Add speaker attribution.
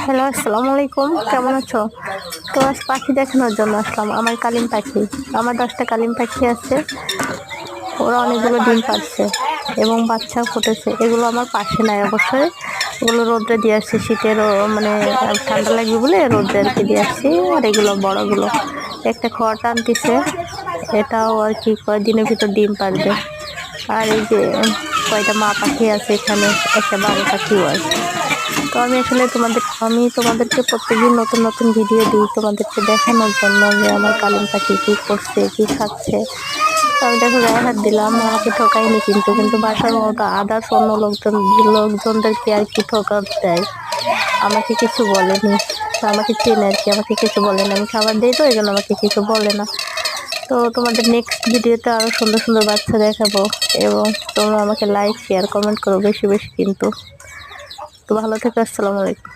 Speaker 1: Hello, আসসালামু আলাইকুম। কেমন আছো? তো আজ পাখি দেখানোর জন্য আসলাম। আমার কালিম পাখি, আমার 10টা কালিম পাখি আছে। ওরা অনেকগুলো ডিম পাড়ছে এবং বাচ্চাও ফুটেছে। এগুলো আমার পাশে নাই অবশ্যই, ওগুলো রোদ্রে দিয়ে আসছি। শীতের মানে ঠান্ডা লাগবে বলে রোদ্রে আর কি দিয়ে আসছি। আর এগুলো বড়গুলো একটা খড় টানতেছে, এটাও আর কি কয়েকদিনের ভিতর ডিম পারবে। আর এই যে কয়টা মা পাখি আছে এখানে, একটা বাবু পাখিও আছে। তো আমি তোমাদেরকে প্রত্যেকদিন নতুন নতুন ভিডিও দিই তোমাদেরকে দেখানোর জন্য যে আমার কালিম পাখি কি করছে, কি খাচ্ছে। তো আমি দেখো গায়ে হাত দিলাম, আমাকে ঠকাইনি কিন্তু বাসার মতো আদার্স অন্য লোকজনদেরকে আর কি ঠকা দেয়। আমাকে কিছু বলেনি, তো আমাকে চেনে আর কি, আমাকে কিছু বলে না। আমি খাবার দিই তো এই জন্য আমাকে কিছু বলে না। তো তোমাদের নেক্সট ভিডিওতে আরো সুন্দর সুন্দর বাচ্চা দেখাবো, এবং তোমরা আমাকে লাইক শেয়ার কমেন্ট করো বেশি বেশি কিন্তু। তো ভালো থেকো, আসসালামু আলাইকুম।